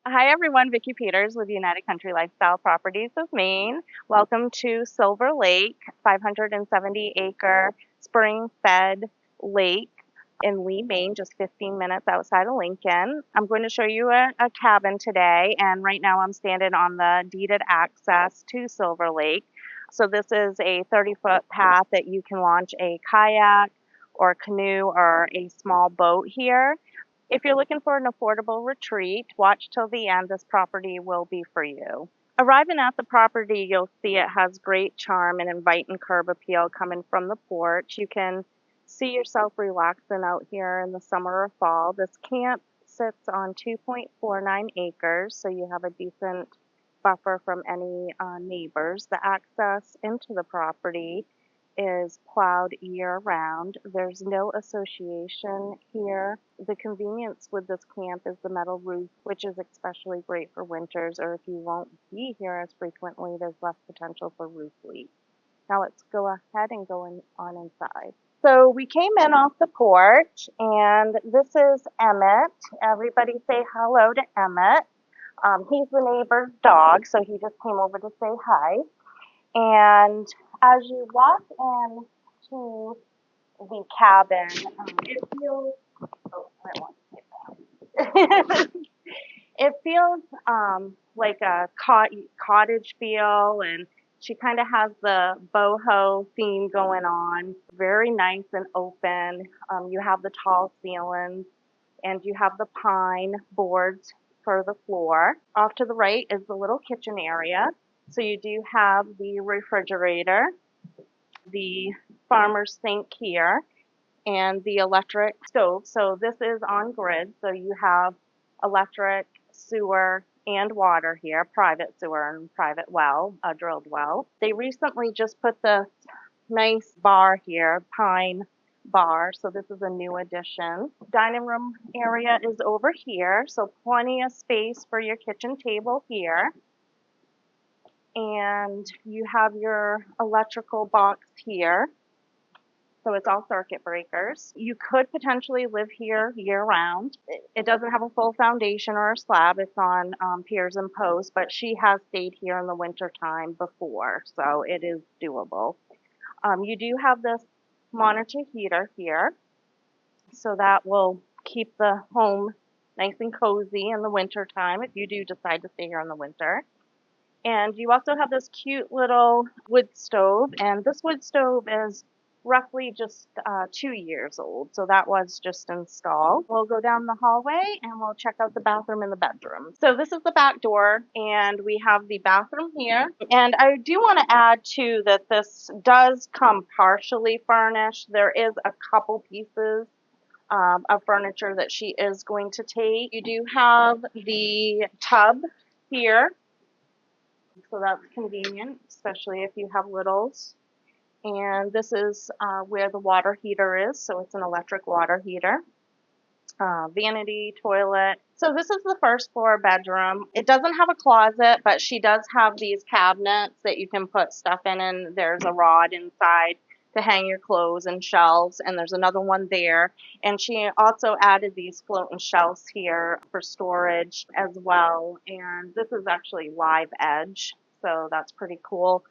Hi everyone, Vicki Peters with United Country Lifestyle Properties of Maine. Welcome to Silver Lake, 570-acre spring-fed lake in Lee, Maine, just 15 minutes outside of Lincoln. I'm going to show you a cabin today, and right now I'm standing on the deeded access to Silver Lake. So this is a 30-foot path that you can launch a kayak or canoe or a small boat here. If you're looking for an affordable retreat, watch till the end. This property will be for you. Arriving at the property, you'll see it has great charm and inviting curb appeal coming from the porch. You can see yourself relaxing out here in the summer or fall. This camp sits on 2.49 acres, so you have a decent buffer from any neighbors. The access into the property is plowed year round. There's no association here. The convenience with this camp is the metal roof, which is especially great for winters, or if you won't be here as frequently, there's less potential for roof leaks. Now let's go ahead and on inside. So we came in off the porch, and this is Emmett. Everybody say hello to Emmett. He's the neighbor's dog, so he just came over to say hi. And as you walk into the cabin, it feels, oh, I want to say that. It feels like a cottage feel, and she kind of has the boho theme going on. Very nice and open. You have the tall ceilings, and you have the pine boards for the floor. Off to the right is the little kitchen area. So you do have the refrigerator, the farmer's sink here, and the electric stove. So this is on grid, so you have electric, sewer, and water here, private sewer and private well, a drilled well. They recently just put this nice bar here, pine bar, so this is a new addition. Dining room area is over here, so plenty of space for your kitchen table here. And you have your electrical box here. So it's all circuit breakers. You could potentially live here year round. It doesn't have a full foundation or a slab. It's on piers and posts, but she has stayed here in the winter time before, so it is doable. You do have this monitor heater here, so that will keep the home nice and cozy in the winter time if you do decide to stay here in the winter. And you also have this cute little wood stove, and this wood stove is roughly just 2 years old, so that was just installed. We'll go down the hallway and we'll check out the bathroom and the bedroom. So this is the back door, and we have the bathroom here. And I do want to add too that this does come partially furnished. There is a couple pieces of furniture that she is going to take. You do have the tub here, so that's convenient, especially if you have littles. And this is where the water heater is, so it's an electric water heater. Vanity, toilet. So this is the first floor bedroom. It doesn't have a closet, but she does have these cabinets that you can put stuff in, and there's a rod inside to hang your clothes and shelves, and there's another one there. And she also added these floating shelves here for storage as well. And this is actually live edge, so that's pretty cool.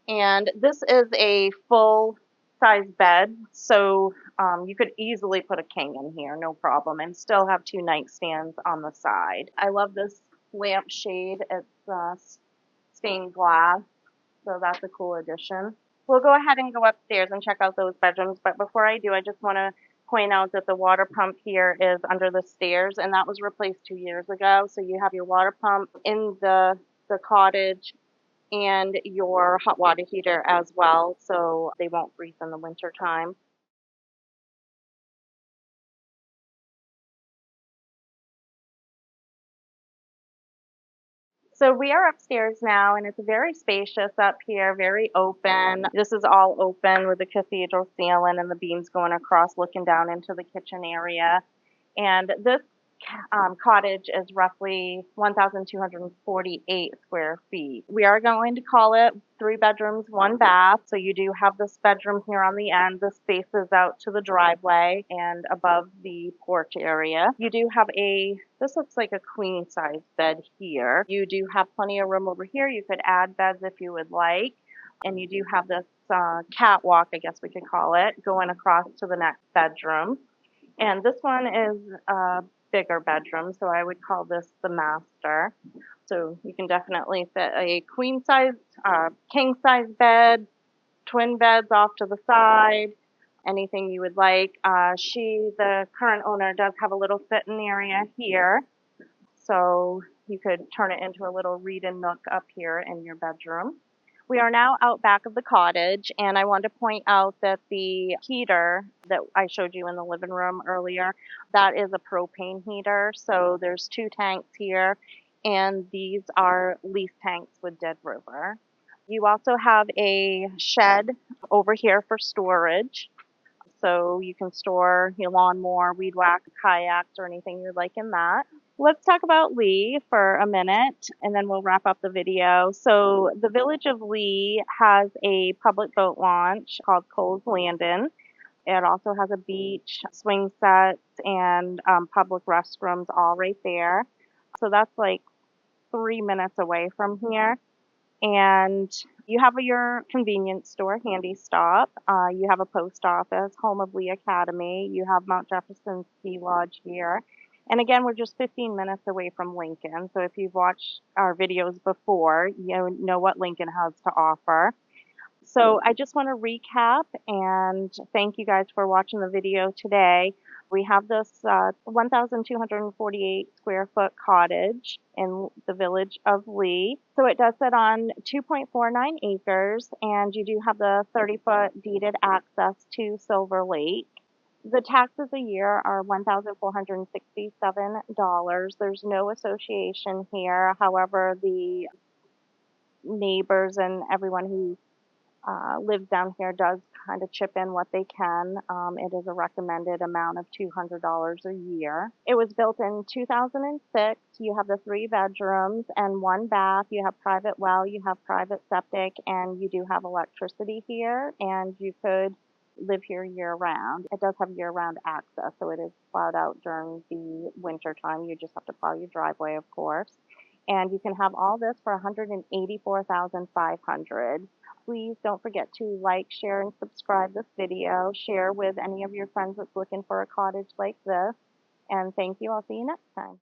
And this is a full size bed, so you could easily put a king in here, no problem, and still have two nightstands on the side. I love this lampshade. It's stained glass, so that's a cool addition. We'll go ahead and go upstairs and check out those bedrooms, but before I do, I just want to point out that the water pump here is under the stairs, and that was replaced 2 years ago. So you have your water pump in the cottage and your hot water heater as well, so they won't freeze in the winter time. So we are upstairs now, and it's very spacious up here, very open. This is all open with the cathedral ceiling and the beams going across, looking down into the kitchen area. And this cottage is roughly 1,248 square feet. We are going to call it 3 bedrooms, 1 bath. So you do have this bedroom here on the end. This faces out to the driveway and above the porch area. You do have this looks like a queen size bed here. You do have plenty of room over here. You could add beds if you would like. And you do have this catwalk, I guess we could call it, going across to the next bedroom. And this one is a bigger bedroom, so I would call this the master. So you can definitely fit a queen size, king size bed, twin beds off to the side, anything you would like. The current owner, does have a little sitting area here, so you could turn it into a little read-in nook up here in your bedroom. We are now out back of the cottage, and I want to point out that the heater that I showed you in the living room earlier, that is a propane heater. So there's 2 tanks here, and these are lease tanks with Dead River. You also have a shed over here for storage. So you can store your lawnmower, weed whack, kayaks, or anything you'd like in that. Let's talk about Lee for a minute, and then we'll wrap up the video. So the village of Lee has a public boat launch called Cole's Landing. It also has a beach, swing sets, and public restrooms all right there. So that's like 3 minutes away from here. And you have your convenience store, Handy Stop. You have a post office, home of Lee Academy. You have Mount Jefferson Ski Lodge here. And again, we're just 15 minutes away from Lincoln. So if you've watched our videos before, you know what Lincoln has to offer. So I just want to recap and thank you guys for watching the video today. We have this 1,248 square foot cottage in the village of Lee. So it does sit on 2.49 acres, and you do have the 30-foot deeded access to Silver Lake. The taxes a year are $1,467. There's no association here. However, the neighbors and everyone who lives down here does kind of chip in what they can. It is a recommended amount of $200 a year. It was built in 2006. You have the 3 bedrooms and 1 bath. You have private well, you have private septic, and you do have electricity here, and you could live here year round. It does have year round access, so it is plowed out during the winter time. You just have to plow your driveway, of course. And you can have all this for $184,500. Please don't forget to like, share, and subscribe this video. Share with any of your friends that's looking for a cottage like this. And thank you. I'll see you next time.